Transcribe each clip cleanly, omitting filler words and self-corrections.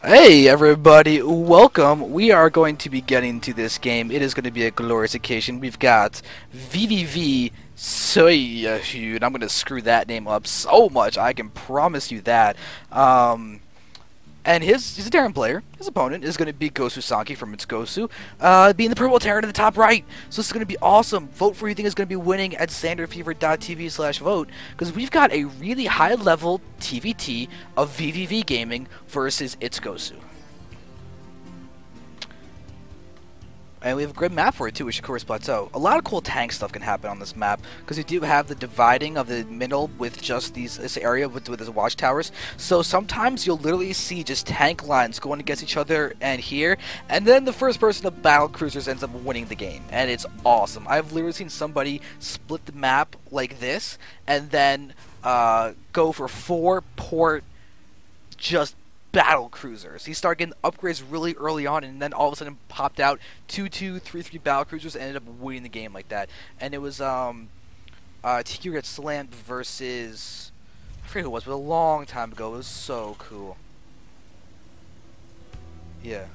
Hey everybody, welcome. We are going to be getting to this game. It is going to be a glorious occasion. We've got vVv.Seohyeon. I'm going to screw that name up so much, I can promise you that. And he's a Terran player. His opponent is going to be GoSu.SonKie from its GoSu, being the purple Terran in the top right. So this is going to be awesome. Vote for who you think is going to be winning at standardfever.tv/vote, because we've got a really high-level TVT of vVv gaming versus its GoSu. And we have a great map for it too with Shakuras Plateau. A lot of cool tank stuff can happen on this map because you do have the dividing of the middle with just this area with the watchtowers. So sometimes you'll literally see just tank lines going against each other and here, and then the first person to battle cruisers ends up winning the game, and it's awesome. I've literally seen somebody split the map like this and then go for 4 port just battle cruisers. He started getting upgrades really early on, and then all of a sudden popped out 2-2, 3-3 battle cruisers and ended up winning the game like that. And it was TQ gets slammed versus, I forget who it was, but a long time ago. It was so cool. Yeah.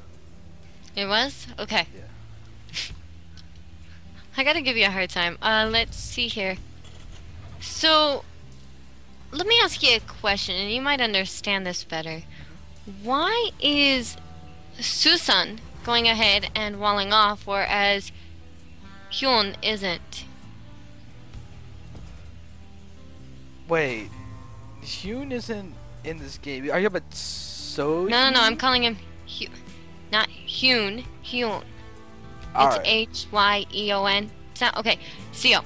It was? Okay. Yeah. I gotta give you a hard time. Let's see here. So, let me ask you a question, and you might understand this better. Why is Susan going ahead and walling off, whereas Hyun isn't? Wait, Hyun isn't in this game. Are you about So? No, I'm calling him not Hyun. Hyun. It's Hyeon. It's not okay. Seo.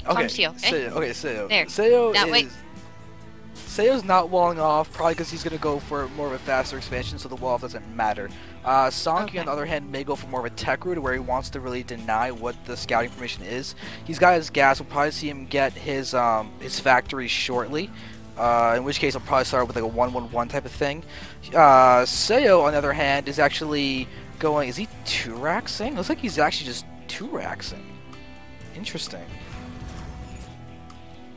Call him Seo. Seo. There. Seo that is. way. Seo's not walling off, probably because he's going to go for more of a faster expansion, so the wall off doesn't matter. SonKie, on the other hand, may go for more of a tech route, where he wants to really deny what the scouting information is. He's got his gas. We'll probably see him get his factory shortly, in which case I'll probably start with like a 1-1-1 type of thing. Seo, on the other hand, is actually going... Is he 2-raxing? Looks like he's actually just 2-raxing. Interesting.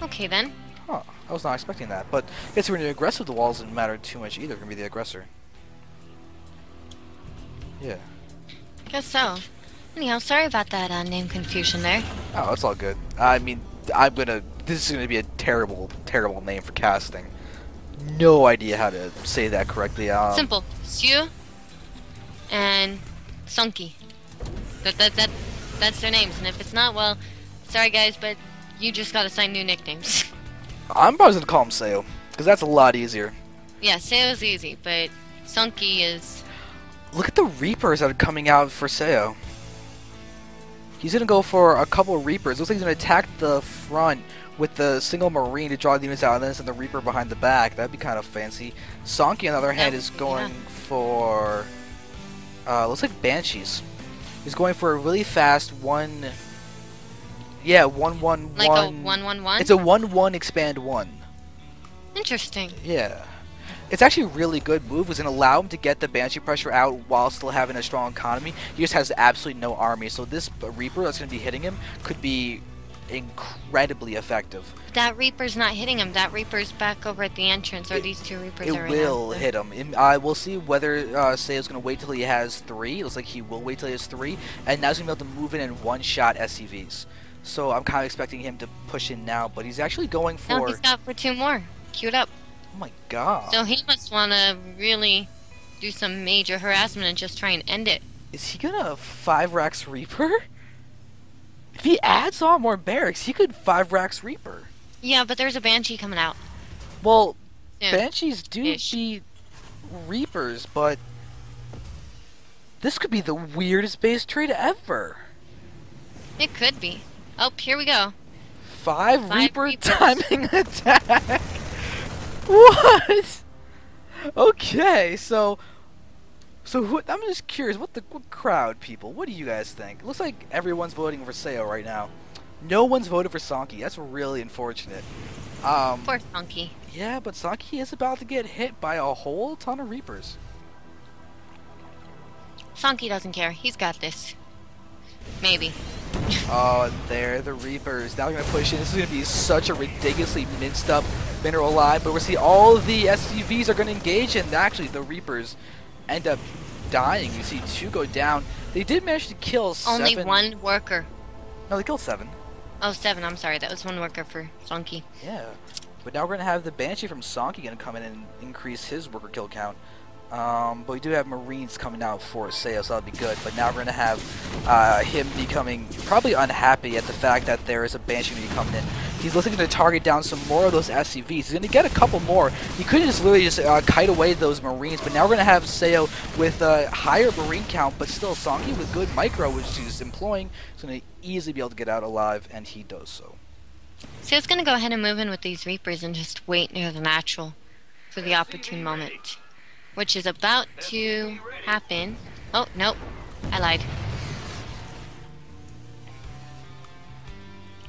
Okay, then. Huh. I was not expecting that, but I guess when you're aggressive, the walls didn't matter too much either. You're going to be the aggressor. Yeah. Guess so. Anyhow, sorry about that name confusion there. Oh, it's all good. I mean, this is gonna be a terrible, terrible name for casting. No idea how to say that correctly. Simple. Seo and SonKie. That's their names, and if it's not, well, sorry guys, but you just gotta sign new nicknames. I'm probably gonna call him Seo, because that's a lot easier. Yeah, Seo is easy, but SonKie is... Look at the Reapers that are coming out for Seo. He's gonna go for a couple of Reapers. Looks like he's gonna attack the front with the single Marine to draw the units out, and then send the Reaper behind the back. That'd be kind of fancy. SonKie, on the other hand, is going for... looks like Banshees. He's going for a really fast 1... Yeah, 1-1-1. Like a 1-1-1? It's a 1-1 expand 1. Interesting. Yeah. It's actually a really good move. It's going to allow him to get the Banshee pressure out while still having a strong economy. He just has absolutely no army. So this Reaper that's going to be hitting him could be incredibly effective. That Reaper's not hitting him. That Reaper's back over at the entrance, or these two Reapers are right now. It will hit him. We'll see whether Seo's going to wait till he has 3. It looks like he will wait till he has 3. And now he's going to be able to move in and one-shot SCVs. So I'm kind of expecting him to push in now, but he's actually going for... No, he's got for 2 more. Queued up. Oh my god. So he must want to really do some major harassment and just try and end it. Is he gonna 5-rax Reaper? If he adds on more barracks, he could 5-rax Reaper. Yeah, but there's a Banshee coming out. Well, soon. Banshees do beat Reapers, but... This could be the weirdest base trade ever. It could be. Oh, here we go. 5 Reaper Reapers. timing attack. What? Okay, so I'm just curious. What crowd people? What do you guys think? It looks like everyone's voting for Seo right now. No one's voted for SonKie. That's really unfortunate. Poor SonKie. Yeah, but SonKie is about to get hit by a whole ton of Reapers. SonKie doesn't care. He's got this. Maybe. Oh, there the Reapers. Now we're going to push in. This is going to be such a ridiculously minced up mineral line, but we're see all of the SCVs are going to engage, and actually the Reapers end up dying. You see 2 go down. They did manage to kill 7. Only 1 worker. No, they killed 7. Oh, 7. I'm sorry. That was 1 worker for SonKie. Yeah. But now we're going to have the Banshee from SonKie going to come in and increase his worker kill count. But we do have Marines coming out for Seohyeon, so that'll be good. But now we're going to have him becoming probably unhappy at the fact that there is a Banshee coming in. He's looking to target down some more of those SCVs. He's going to get a couple more. He could just literally just kite away those Marines, but now we're going to have Seohyeon with a higher Marine count, but still SonKie with good micro, which he's employing. He's going to easily be able to get out alive, and he does so. So it's going to go ahead and move in with these Reapers and just wait near the natural for the opportune moment, which is about to happen. Oh, nope. I lied.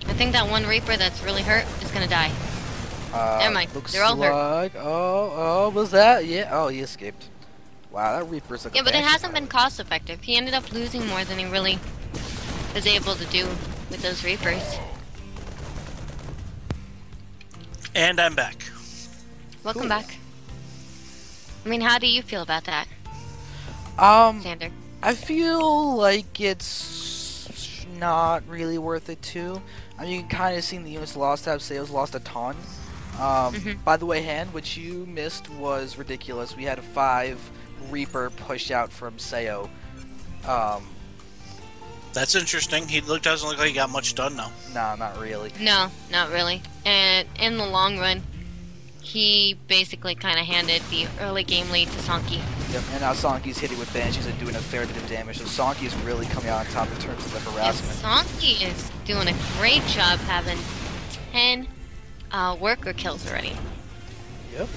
I think that 1 Reaper that's really hurt is going to die. Never mind. They're all hurt. Oh, was that? Yeah. Oh, he escaped. Wow, that Reaper's like Yeah, a but it Banshee hasn't been pilot. cost effective. He ended up losing more than he really was able to do with those Reapers. And I'm back. Welcome Cool. back. I mean, how do you feel about that, Sander? I feel like it's not really worth it too. I mean, you can kind of see the units lost have Seohyeon's lost a ton. By the way, hand, which you missed was ridiculous. We had a 5 Reaper push out from Seohyeon. That's interesting. He doesn't look like he got much done now. Nah, not really. No, not really. And in the long run, he basically kind of handed the early game lead to SonKie. Yep, and now SonKie's hitting with Banshees and doing a fair bit of damage, so SonKie is really coming out on top in terms of the harassment. SonKie is doing a great job having 10 worker kills already. Yep.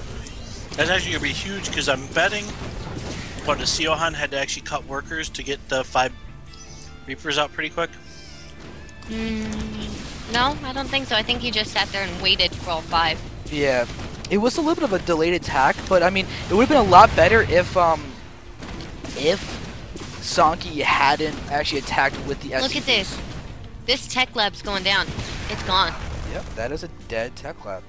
That's actually going to be huge because I'm betting the Seohyeon had to actually cut workers to get the 5 Reapers out pretty quick. No, I don't think so. I think he just sat there and waited for all 5. Yeah, it was a little bit of a delayed attack, but I mean, it would have been a lot better if SonKie hadn't actually attacked with the SCVs. Look at this. This tech lab's going down. It's gone. Yep, that is a dead tech lab.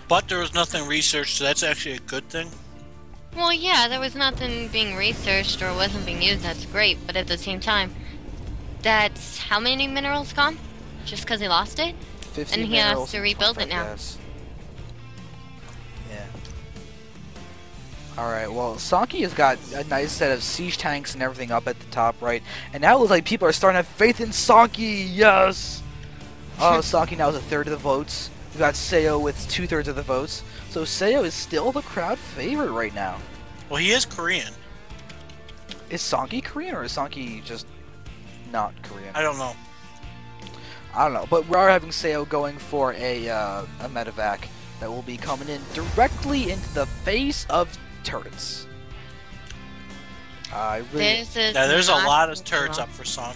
But there was nothing researched, so that's actually a good thing. Well, yeah, there was nothing being researched or wasn't being used. That's great, but at the same time, that's how many minerals gone? Just because he lost it? 15 And he has minerals to and rebuild 25 it now. gas. Yeah. Alright, well, SonKie has got a nice set of siege tanks and everything up at the top right, and now it looks like people are starting to have faith in SonKie, yes! Oh, SonKie now has a third of the votes. We've got Seohyeon with 2/3 of the votes. So Seohyeon is still the crowd favorite right now. Well, he is Korean. Is SonKie Korean or is SonKie just not Korean? I don't know. I don't know, but we are having Seohyeon going for a medevac that will be coming in directly into the face of turrets. There's a lot of turrets up for SonKie.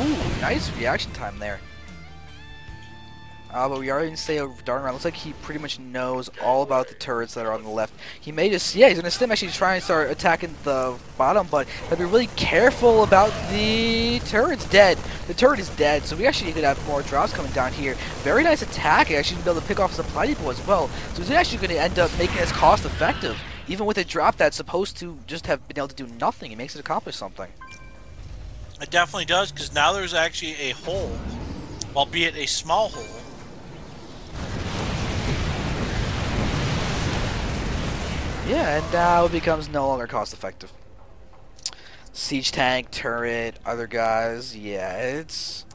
Ooh, nice reaction time there. But we are in Seohyeon darting around. Looks like he pretty much knows all about the turrets that are on the left. He may just, yeah, he's going to stem actually try and start attacking the bottom, but have to be really careful about the turret's dead. The turret is dead, so we actually could have more drops coming down here. Very nice attack, actually be able to pick off supply depot as well. So he's actually going to end up making this cost effective. Even with a drop that's supposed to just have been able to do nothing, it makes it accomplish something. It definitely does, because now there's actually a hole, albeit a small hole. Yeah, and now it becomes no longer cost effective. Siege tank, turret, other guys, yeah, it's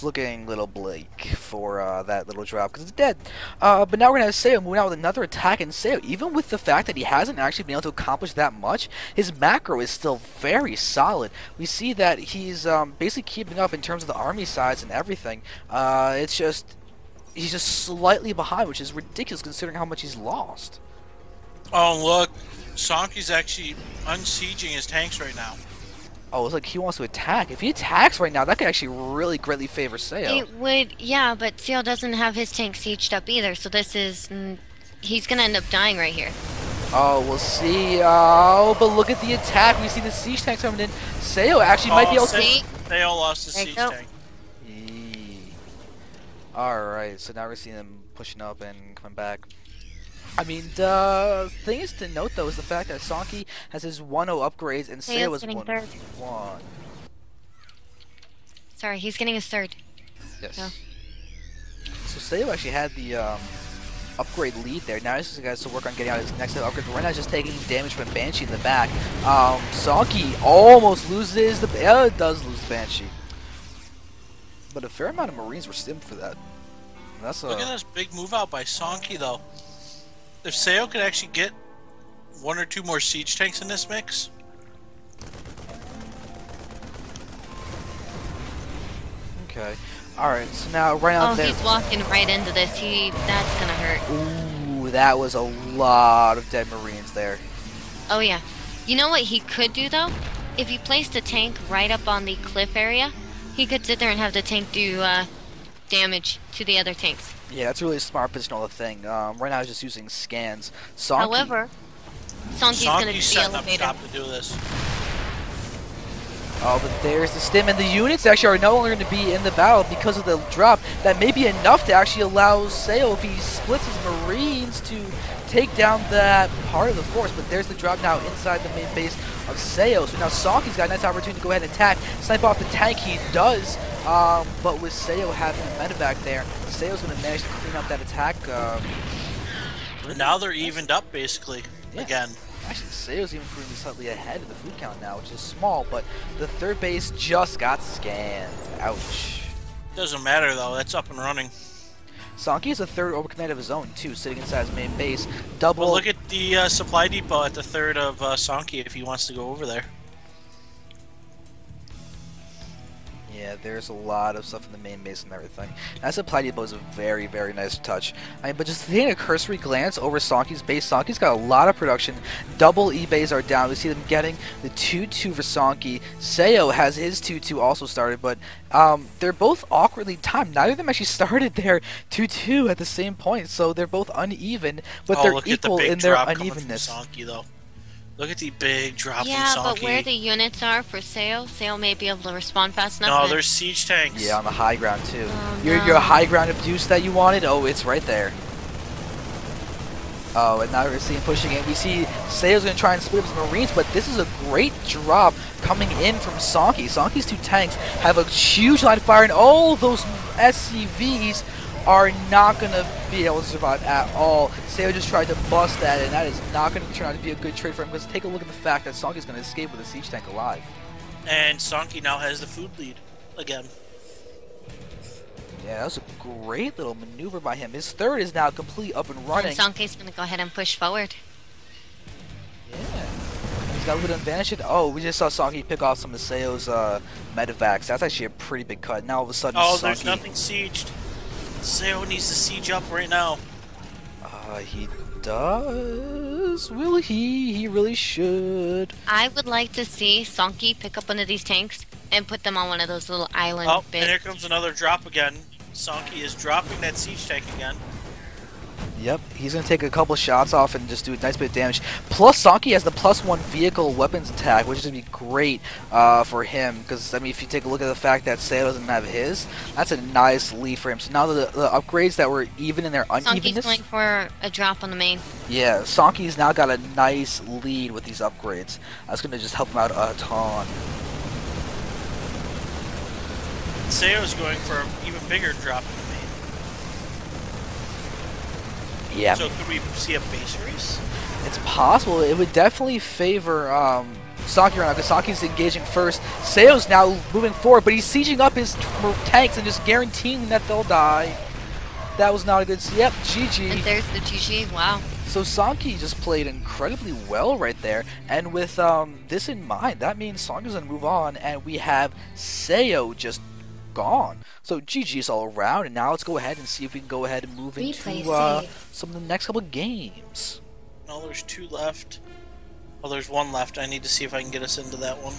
looking a little bleak for that little drop because it's dead. But now we're going to have Seohyeon moving out with another attack, and Seohyeon, even with the fact that he hasn't actually been able to accomplish that much, his macro is still very solid. We see that he's basically keeping up in terms of the army size and everything. It's just, he's just slightly behind, which is ridiculous considering how much he's lost. Oh, look. SonKie's actually unsieging his tanks right now. Oh, it's like he wants to attack. If he attacks right now, that could actually really greatly favor Seohyeon. It would, yeah, but Seohyeon doesn't have his tank sieged up either, so this is, he's gonna end up dying right here. Oh, we'll see. Oh, but look at the attack. We see the siege tanks coming in. Seohyeon actually might be able to... They all lost the There you siege go. tank. Alright, so now we're seeing them pushing up and coming back. I mean, the thing is to note though is the fact that SonKie has his 1-0 upgrades and Hey, Seo he's is getting third. 1-1. Sorry, he's getting his third. Yes. No. So Seo actually had the upgrade lead there. Now he just has to work on getting out his next level upgrade. But right now he's just taking damage from Banshee in the back. SonKie almost loses the... it does lose the Banshee. But a fair amount of Marines were stimmed for that. And that's Look at this big move out by SonKie though. If Seo could actually get 1 or 2 more siege tanks in this mix. Okay. Alright, so now right out there... he's walking right into this. That's gonna hurt. Ooh, that was a lot of dead Marines there. Oh yeah. You know what he could do though? If he placed a tank right up on the cliff area, he could sit there and have the tank do damage to the other tanks. Yeah, that's really a smart positional thing. Right now he's just using scans. SonKie, However, SonKie's gonna be setting up elevated. shop to do this. Oh, but there's the stim, and the units actually are no longer going to be in the battle because of the drop. That may be enough to actually allow Seo, if he splits his Marines, to take down that part of the force. But there's the drop now inside the main base of Seo. So now SonKie's got a nice opportunity to go ahead and attack, snipe off the tank. He does, but with Seo having a medevac there, Seo's going to manage to clean up that attack. Now they're evened up basically again. Actually, Seo's even proving slightly ahead of the food count now, which is small, but the third base just got scanned. Ouch. Doesn't matter though, that's up and running. SonKie has a third overcommand of his own too, sitting inside his main base. Double. Well, look at the supply depot at the third of SonKie if he wants to go over there. Yeah, there's a lot of stuff in the main base and everything. That supply depot is a very, very nice touch. I mean, but just taking a cursory glance over SonKie's base, SonKie's got a lot of production. Double E-bays are down. We see them getting the 2-2 for SonKie. Seo has his 2-2 also started, but they're both awkwardly timed. Neither of them actually started their 2-2 at the same point, so they're both uneven, but they're equal in their unevenness. SonKie, though. Look at the big drop from SonKie. Yeah, but where the units are for Seo may be able to respond fast enough. No, there's siege tanks. Yeah, on the high ground too. Oh, Your high ground abuse that you wanted, oh, it's right there. Oh, and now we're seeing pushing in. We see Seo's going to try and split up his Marines, but this is a great drop coming in from SonKie. SonKie's 2 tanks have a huge line of fire, and all those SCVs are not going to be able to survive at all. Seo just tried to bust that, and that is not going to turn out to be a good trade for him, because take a look at the fact that SonKie's going to escape with a siege tank alive. And SonKie now has the food lead again. Yeah, that was a great little maneuver by him. His third is now completely up and running. And SonKie's going to go ahead and push forward. Yeah. He's got a little advantage. Oh, we just saw SonKie pick off some of Seo's medevacs. That's actually a pretty big cut. Now all of a sudden, oh, SonKie... there's nothing sieged. Seo needs to siege up right now. He does. Will he? He really should. I would like to see SonKie pick up one of these tanks and put them on one of those little island bits. And here comes another drop again. SonKie is dropping that siege tank again. Yep, he's going to take a couple shots off and just do a nice bit of damage. Plus, SonKie has the +1 vehicle weapons attack, which is going to be great for him. Because, I mean, if you take a look at the fact that Seo doesn't have his, that's a nice lead for him. So now the upgrades that were even in their unevenness... SonKie's going for a drop on the main. Yeah, SonKie's now got a nice lead with these upgrades. That's going to just help him out a ton. Seo's going for an even bigger drop in the main. Yeah. So could we see a base race? It's possible. It would definitely favor SonKie right now, because SonKie's engaging first. Seo's now moving forward, but he's sieging up his tanks and just guaranteeing that they'll die. That was not a good... Yep, GG. And there's the GG, wow. So SonKie just played incredibly well right there, and with this in mind, that means SonKie's going to move on, and we have Seo just gone. So GG's all around, and now let's go ahead and see if we can go ahead and move into some of the next couple of games. No, there's 2 left. Oh, there's 1 left. I need to see if I can get us into that one.